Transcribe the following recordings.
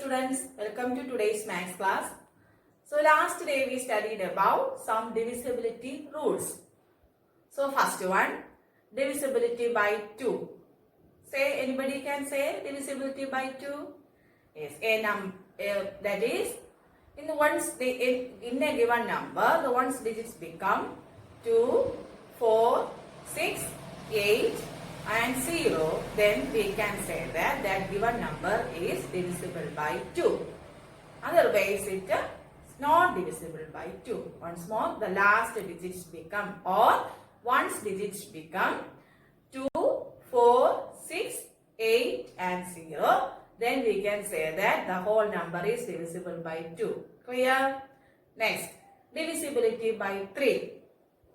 students, welcome to today's maths class. So last day we studied about some divisibility rules. So first one, divisibility by 2. Say, anybody can say divisibility by 2? Yes, that is, in a given number, the ones digits become 2, 4, 6, 8 and 0, then we can say that that given number is divisible by 2. Otherwise, it is not divisible by 2. Once more, the last digits become, or ones digits become 2, 4, 6, 8 and 0. Then we can say that the whole number is divisible by 2. Clear? Next, divisibility by 3.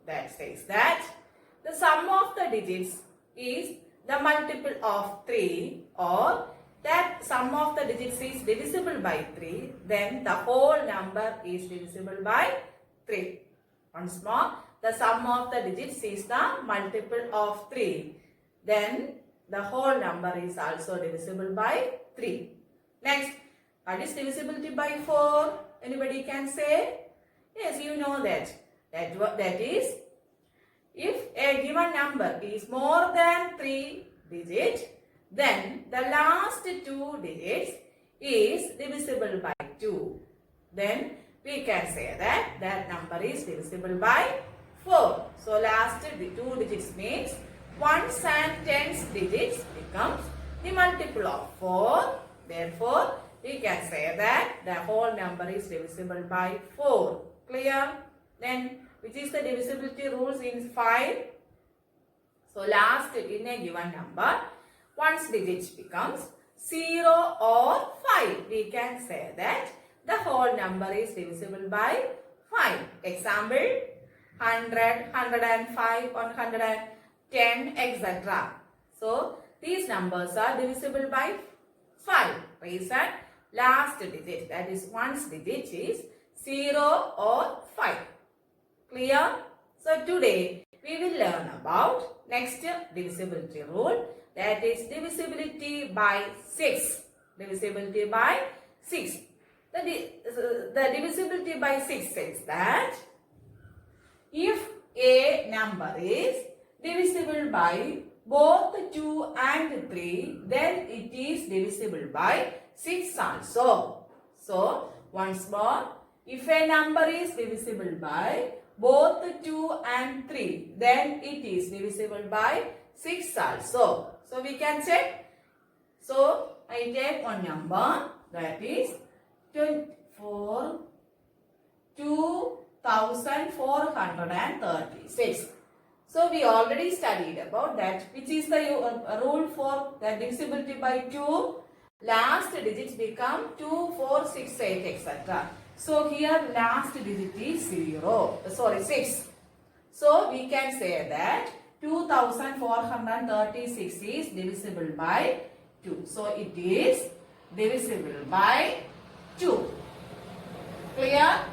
That says that the sum of the digits is the multiple of 3, or that sum of the digits is divisible by 3, then the whole number is divisible by 3. Once more, the sum of the digits is the multiple of 3, then the whole number is also divisible by 3. Next, what is divisibility by 4? Anybody can say? Yes, you know that. That is, if a given number is more than 3 digits, then the last 2 digits is divisible by 2. Then we can say that that number is divisible by 4. So last 2 digits means 1s and 10s digits becomes the multiple of 4. Therefore, we can say that the whole number is divisible by 4. Clear? Then, which is the divisibility rules in 5? So, last in a given number, one's digits becomes 0 or 5. We can say that the whole number is divisible by 5. Example, 100, 105, 110, etc. So, these numbers are divisible by 5. Reason, last digit, that is one's digit is 0 or 5. Clear? So today we will learn about next divisibility rule, that is divisibility by 6. Divisibility by 6. The divisibility by 6 says that if a number is divisible by both 2 and 3, then it is divisible by 6 also. So once more, if a number is divisible by both 2 and 3, then it is divisible by 6 also. So we can check. So I take one number, that is 2436. So we already studied about that, which is the rule for the divisibility by 2. Last digits become 2, 4, 6, 8, etc. So here last digit is 6. So we can say that 2436 is divisible by 2. So it is divisible by 2. Clear?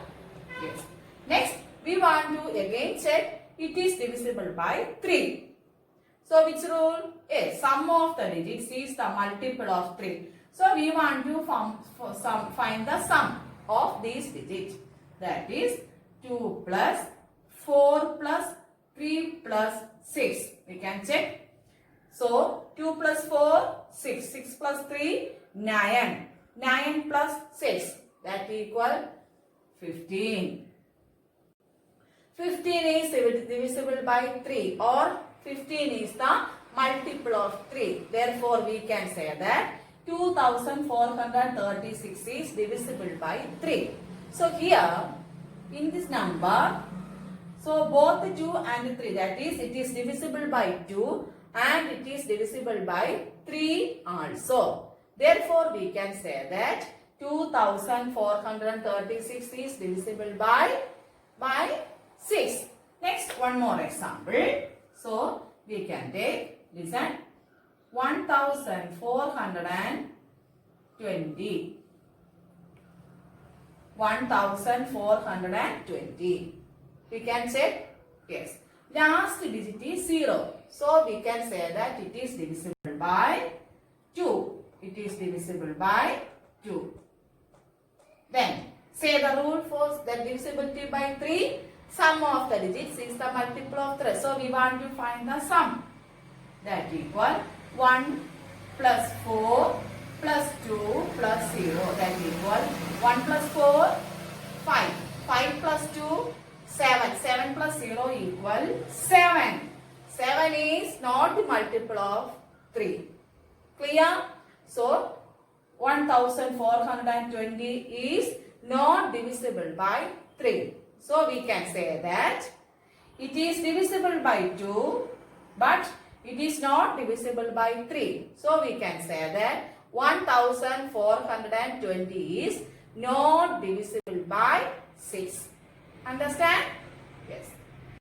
Yes. Next, we want to again check it is divisible by 3. So which rule? Yes, sum of the digits is the multiple of 3. So we want to find the sum of these digits. That is 2 plus 4 plus 3 plus 6. We can check. So 2 plus 4, 6. 6 plus 3, 9. 9 plus 6, that equal 15. 15 is divisible by 3, or 15 is the multiple of 3. Therefore, we can say that 2436 is divisible by 3. So here, in this number, so both 2 and 3, that is, it is divisible by 2 and it is divisible by 3 also. Therefore, we can say that 2436 is divisible by 6. Next, one more example. So, we can take, listen, 1420. 1420. We can check? Yes. Last digit is 0. So, we can say that it is divisible by 2. It is divisible by 2. Then say the rule for the divisibility by 3. Sum of the digits is the multiple of 3. So we want to find the sum. That equal 1 plus 4 plus 2 plus 0. That equal 1 plus 4, 5. 5 plus 2, 7. 7 plus 0 equal 7. 7 is not the multiple of 3. Clear? So 1420 is not divisible by 3. So we can say that it is divisible by 2, but it is not divisible by 3. So we can say that 1420 is not divisible by 6. Understand? Yes.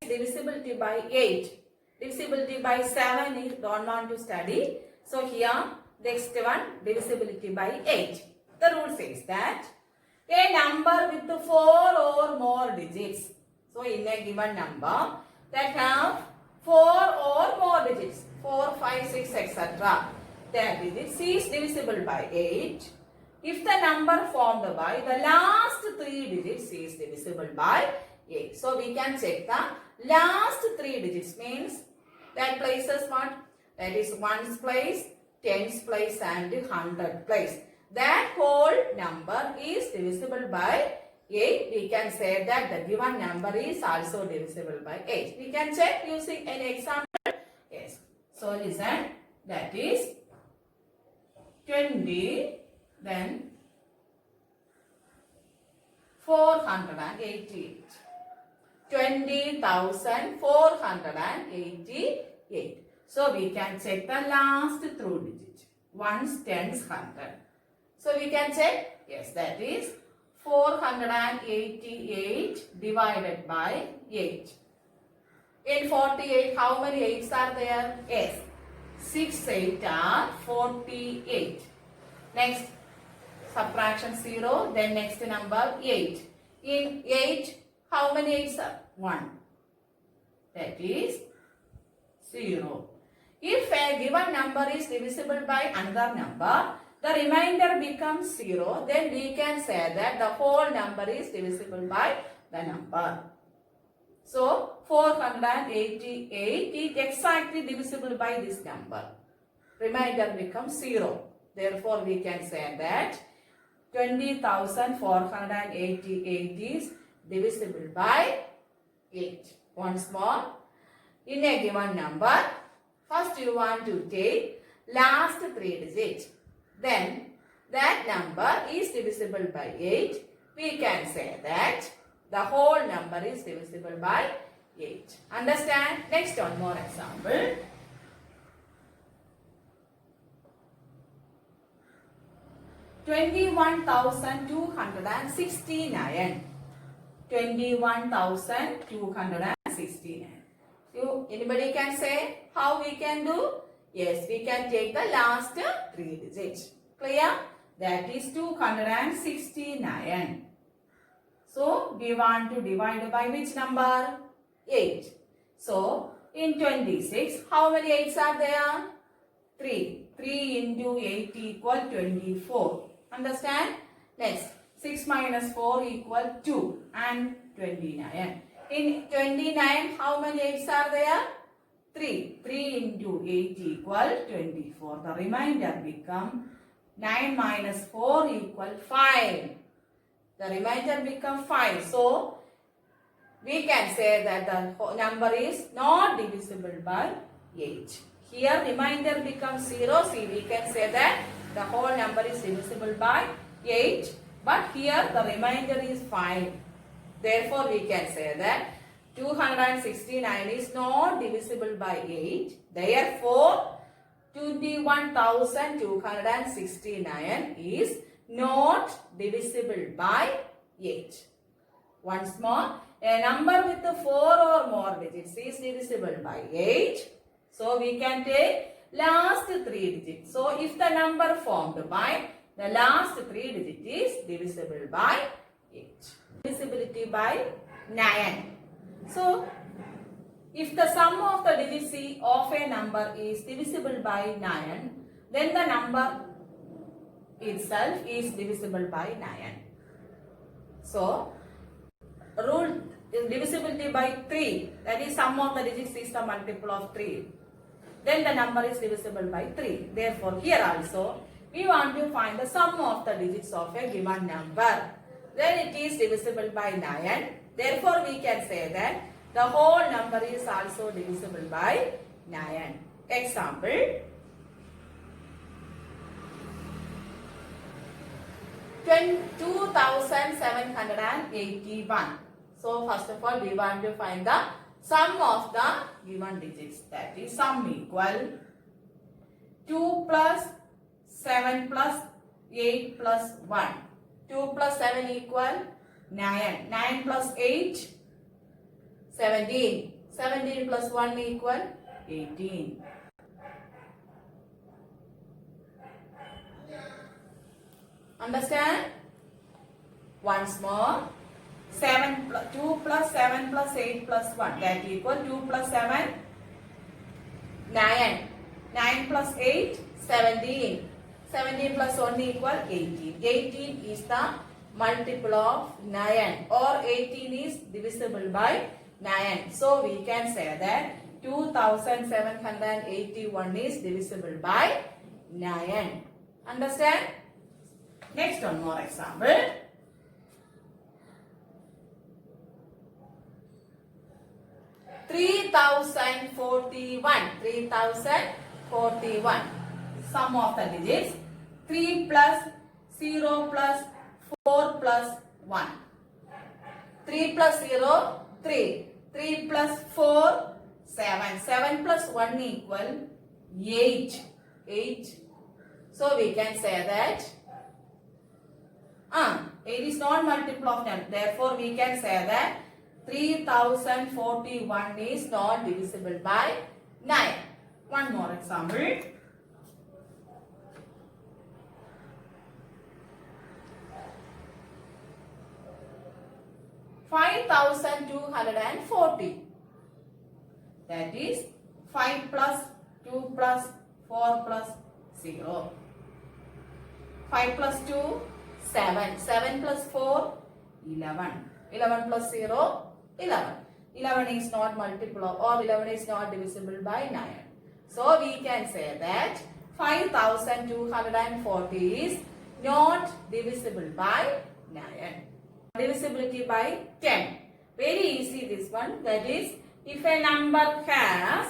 Divisibility by 8. Divisibility by 7 is don't want to study. So here next one, divisibility by 8. The rule says that a number with 4 or more digits. So in a given number that have 4 or more digits, 4, 5, 6, etc. Their digits is divisible by 8. If the number formed by the last 3 digits is divisible by 8. So we can check the last 3 digits, means that places what? That is 1's place, 10's place and 100's place. That whole number is divisible by 8. We can say that the given number is also divisible by 8. We can check using an example. Yes. So listen, that is 20, then 488. 20,488. So we can check the last 3 digits. 1's, 10's, 100. So we can check. Yes, that is 488 divided by 8. In 48, how many 8's are there? Yes. 6 8 are 48. Next, subtraction 0. Then next number 8. In 8, how many 8's are? 1. That is 0. If a given number is divisible by another number, the remainder becomes 0. Then we can say that the whole number is divisible by the number. So 488 is exactly divisible by this number. Remainder becomes 0. Therefore we can say that 20,488 is divisible by 8. Once more, in a given number, first you want to take last 3 digits. Then that number is divisible by 8. We can say that the whole number is divisible by 8. Understand? Next one more example. $21,269. 21,269. Anybody can say how we can do? Yes, we can take the last 3 digits. Clear? That is 269. So we want to divide by which number? 8. So in 26, how many 8's are there? 3. 3 into 8 equal 24. Understand? Next, 6 minus 4 equal 2 and 29. In 29, how many 8's are there? 3. 3 into 8 equal 24. The remainder become 9 minus 4 equal 5. The remainder become 5. So, we can say that the number is not divisible by 8. Here remainder becomes 0. See, we can say that the whole number is divisible by 8. But here the remainder is 5. Therefore, we can say that 269 is not divisible by 8. Therefore, 21,269 is not divisible by 8. Once more, a number with 4 or more digits is divisible by 8. So, we can take last 3 digits. So, if the number formed by the last 3 digits is divisible by 8. Divisibility by 9. So, if the sum of the digits of a number is divisible by 9, then the number itself is divisible by 9. So, rule divisibility by 3, that is sum of the digits is the multiple of 3. Then the number is divisible by 3. Therefore, here also we want to find the sum of the digits of a given number. Then it is divisible by 9. Therefore, we can say that the whole number is also divisible by 9. Example, 2781. So, first of all, we want to find the sum of the given digits. That is sum equal 2 plus 7 plus 8 plus 1. 2 plus 7 equal 9. 9 plus 8, 17. 17 plus 1 equal 18. Understand? Once more. 2 plus 7 plus 8 plus 1, that equal 2 plus 7, 9. 9 plus 8, 17. 17 plus 1 equal 18. 18 is the multiple of 9, or 18 is divisible by 9. So we can say that 2781 is divisible by 9. Understand? Next one more example. 3041. 3041. Sum of the digits. 3 plus 0 plus 4 plus 1. 3 plus 0, 3. 3 plus 4, 7. 7 plus 1 equal 8. 8. So we can say that 8 is not multiple of 10. Therefore, we can say that 3041 is not divisible by 9. One more example. 5240. That is 5 plus 2 plus 4 plus 0. 5 plus 2, 7. 7 plus 4, 11. 11 plus 0, 11. 11 is not multiple of, or 11 is not divisible by 9. So we can say that 5240 is not divisible by 9. Divisibility by 10. Very easy this one. That is, if a number has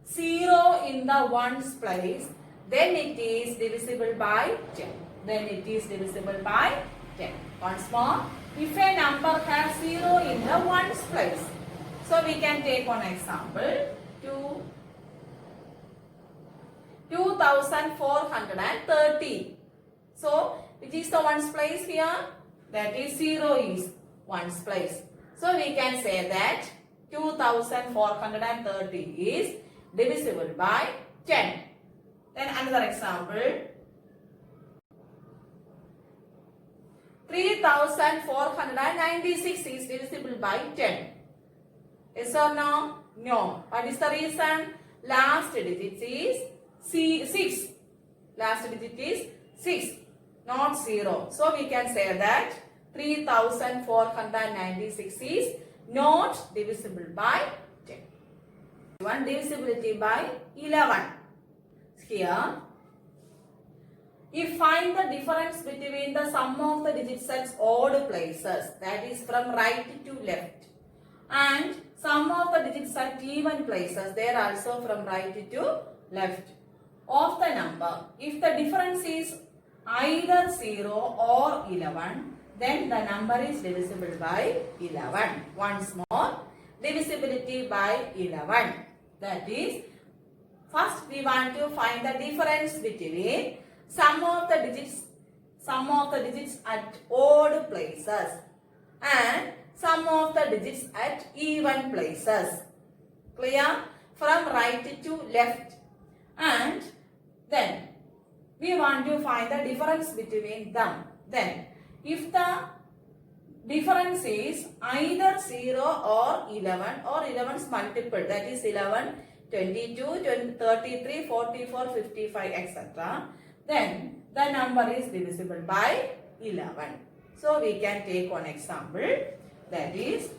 0 in the ones place, then it is divisible by 10. Then it is divisible by 10. Once more, if a number has 0 in the ones place. So we can take one example. 2430. So which is the ones place here? That is 0 is ones place. So we can say that 2430 is divisible by 10. Then another example. 3496 is divisible by 10. Yes or no? No. What is the reason? Last digit is 6. Last digit is 6, not 0. So we can say that 3496 is not divisible by 10. One divisibility by 11. Here, if find the difference between the sum of the digits at odd places, that is from right to left, and sum of the digits at even places, they are also from right to left, of the number. If the difference is either 0 or 11, then the number is divisible by 11. Once more, divisibility by 11. That is, first we want to find the difference between sum of the digits at odd places and sum of the digits at even places. Clear? From right to left. And then we want to find the difference between them. Then if the difference is either 0 or 11 or 11's multiple, that is 11, 22, 33, 44, 55, etc., then the number is divisible by 11. So we can take one example, that is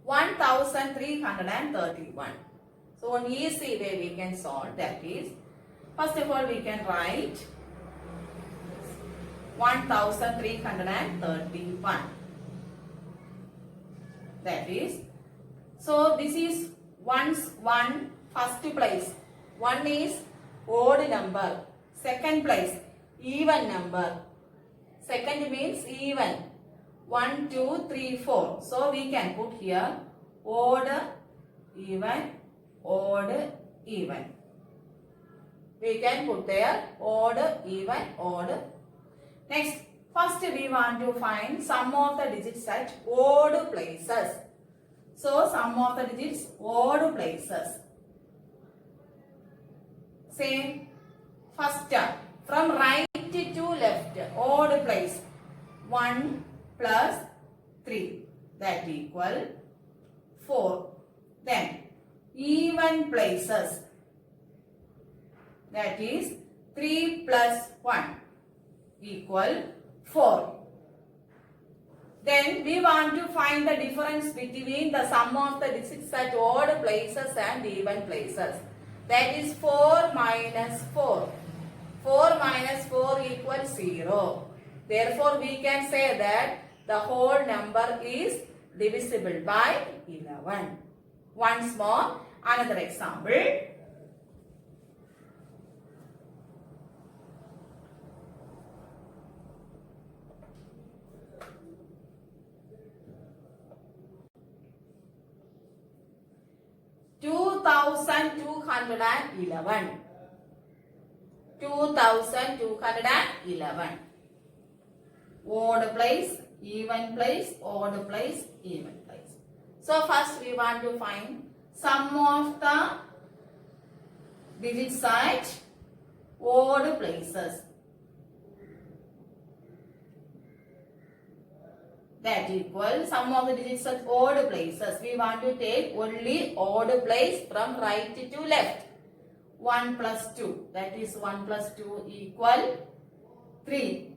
1331. So one easy way we can solve, that is, first of all we can write 1331. That is, so this is one first place. One is odd number. Second place, even number. Second means even. 1, 2, 3, 4. So we can put here odd, even, odd, even. We can put there odd, even, odd. Next, first we want to find sum of the digits at odd places. So sum of the digits odd places. Same. First, from right to left, odd place. 1 plus 3, that equal 4. Then even places, that is 3 plus 1 equal 4. Then we want to find the difference between the sum of the digits at odd places and even places. That is 4 minus 4. 4 minus 4 equals 0. Therefore, we can say that the whole number is divisible by 11. Once more, another example. 2211. 2211. Odd place, even place, odd place, even place. So first we want to find sum of the digits at odd places. That equals sum of the digits at odd places. We want to take only odd place from right to left. 1 plus 2. That is 1 plus 2 equal 3.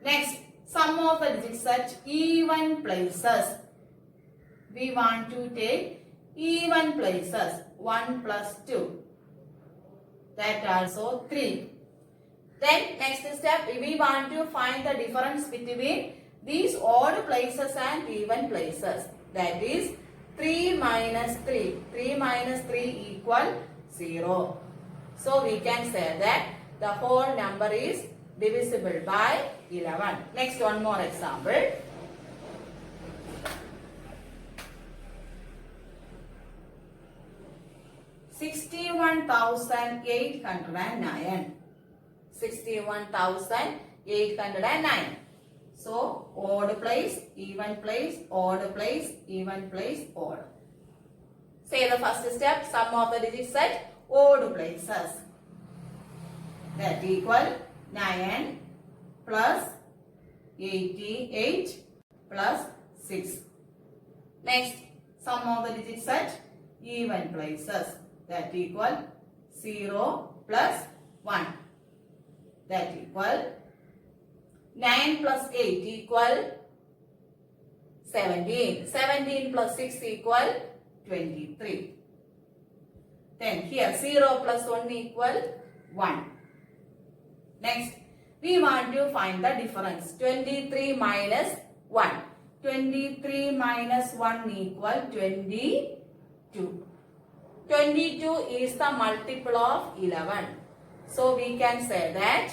Next, sum of the digits at even places. We want to take even places. 1 plus 2. That also 3. Then next step, we want to find the difference between these odd places and even places. That is 3 minus 3. 3 minus 3 equal 0. So we can say that the whole number is divisible by 11. Next, one more example. 61,809. 61,809. So, odd place, even place, odd place, even place, odd. Say the first step, sum of the digits at odd places. That equal 9 plus 88 plus 6. Next, sum of the digits at even places. That equal 0 plus 1. That equal 9 plus 8 equal 17. 17 plus 6 equal 23. Then here 0 plus 1 equal 1. Next, we want to find the difference. 23 minus 1. 23 minus 1 equal 22. 22 is the multiple of 11. So we can say that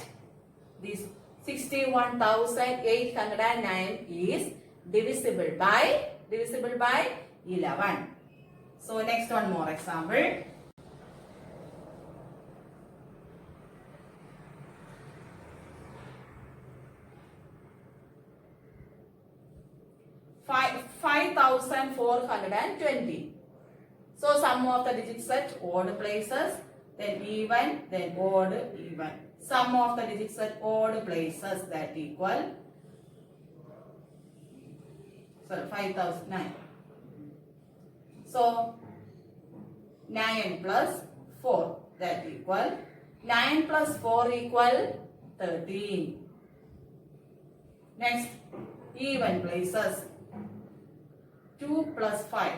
this 61,809 is divisible by 11. So next one more example. 5,420. So sum of the digits at odd places, then even, then odd, even. Sum of the digits at odd places, that equal 5,009. So 9 plus 4, that equal 9 plus 4 equal 13. Next, even places. 2 plus 5.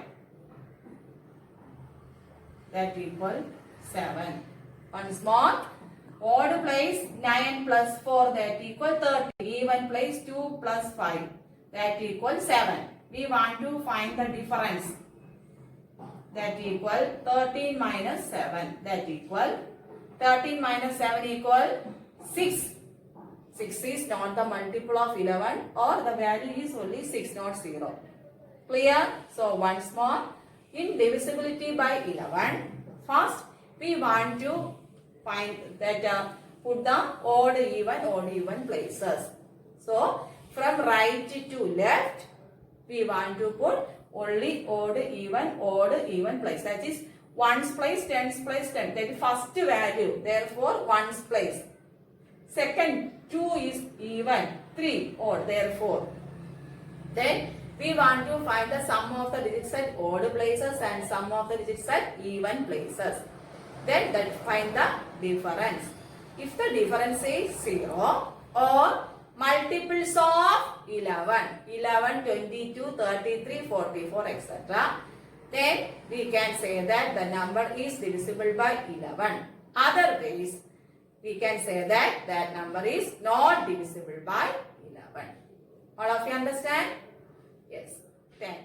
That equal 7. Once more. Odd place 9 plus 4 that equal 30. Even place 2 plus 5 that equal 7. We want to find the difference. That equal 13 minus 7. That equal 13 minus 7 equal 6. 6 is not the multiple of 11 or the value is only 6, not 0. Clear? So once more, in divisibility by 11, first we want to find that put the odd even places. So from right to left, we want to put only odd even place. That is ones place, tens place, 10. That is first value. Therefore ones place. Second, 2 is even, 3 odd. Therefore, then we want to find the sum of the digits at odd places and sum of the digits at even places. Then find the difference. If the difference is 0 or multiples of 11, 22, 33, 44, etc. Then we can say that the number is divisible by 11. Otherwise, we can say that that number is not divisible by 11. All of you understand? Yes. 10.